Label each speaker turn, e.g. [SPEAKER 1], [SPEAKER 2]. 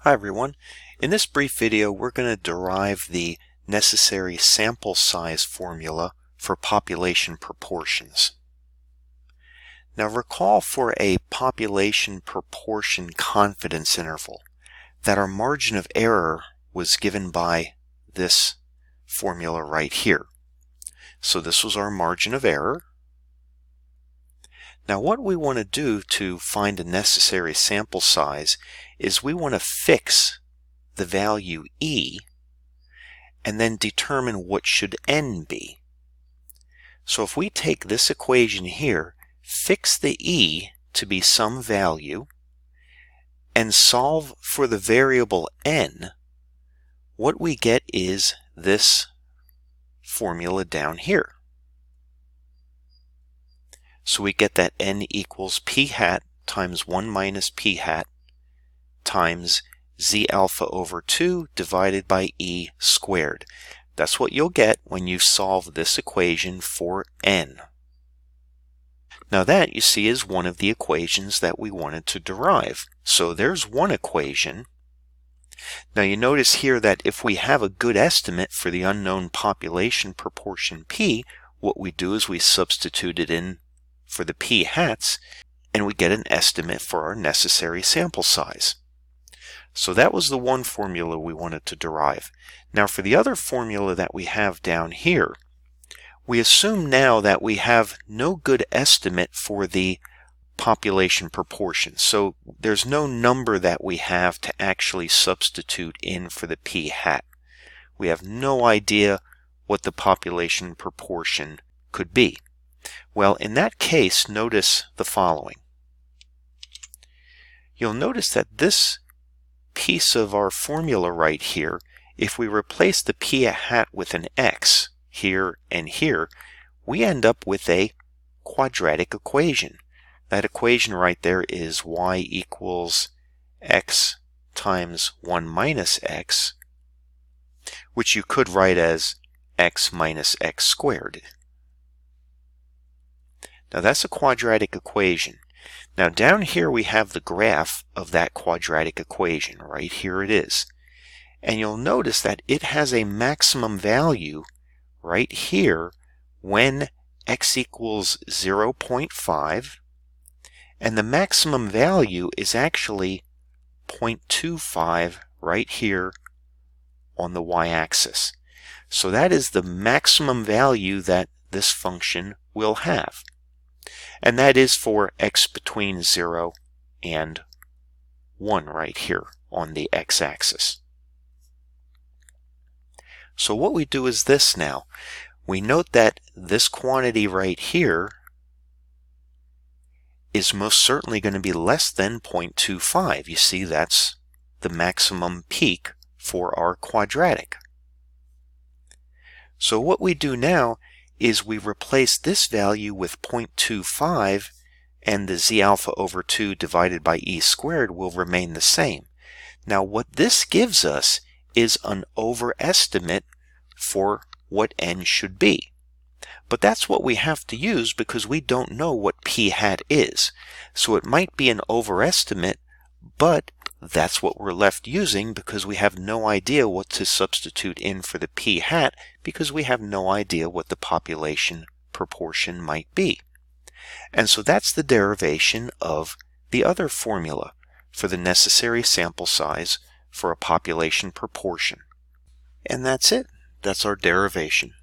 [SPEAKER 1] Hi everyone. In this brief video we're going to derive the necessary sample size formula for population proportions. Now recall for a population proportion confidence interval that our margin of error was given by this formula right here. So this was our margin of error. Now what we want to do to find a necessary sample size is we want to fix the value E and then determine what should N be. So if we take this equation here, fix the E to be some value, and solve for the variable N, what we get is this formula down here. So we get that N equals P hat times 1 minus P hat times Z alpha over 2 divided by E squared. That's what you'll get when you solve this equation for N. Now that, you see, is one of the equations that we wanted to derive. So there's one equation. Now you notice here that if we have a good estimate for the unknown population proportion P, what we do is we substitute it in for the P hats, and we get an estimate for our necessary sample size. So that was the one formula we wanted to derive. Now for the other formula that we have down here, we assume now that we have no good estimate for the population proportion. So there's no number that we have to actually substitute in for the P hat. We have no idea what the population proportion could be. Well, in that case, notice the following. You'll notice that this piece of our formula right here, if we replace the P hat with an X here and here, we end up with a quadratic equation. That equation right there is y equals x times 1 minus x, which you could write as x minus x squared. Now that's a quadratic equation. Now down here we have the graph of that quadratic equation. Right here it is. And you'll notice that it has a maximum value right here when x equals 0.5, and the maximum value is actually 0.25 right here on the y-axis. So that is the maximum value that this function will have. And that is for x between 0 and 1 right here on the x-axis. So what we do is this now. We note that this quantity right here is most certainly going to be less than 0.25. You see, that's the maximum peak for our quadratic. So what we do now is we replace this value with 0.25, and the Z alpha over 2 divided by E squared will remain the same. Now what this gives us is an overestimate for what N should be. But that's what we have to use because we don't know what P hat is. So it might be an overestimate, but that's what we're left using because we have no idea what to substitute in for the P hat because we have no idea what the population proportion might be. And so that's the derivation of the other formula for the necessary sample size for a population proportion. And that's it. That's our derivation.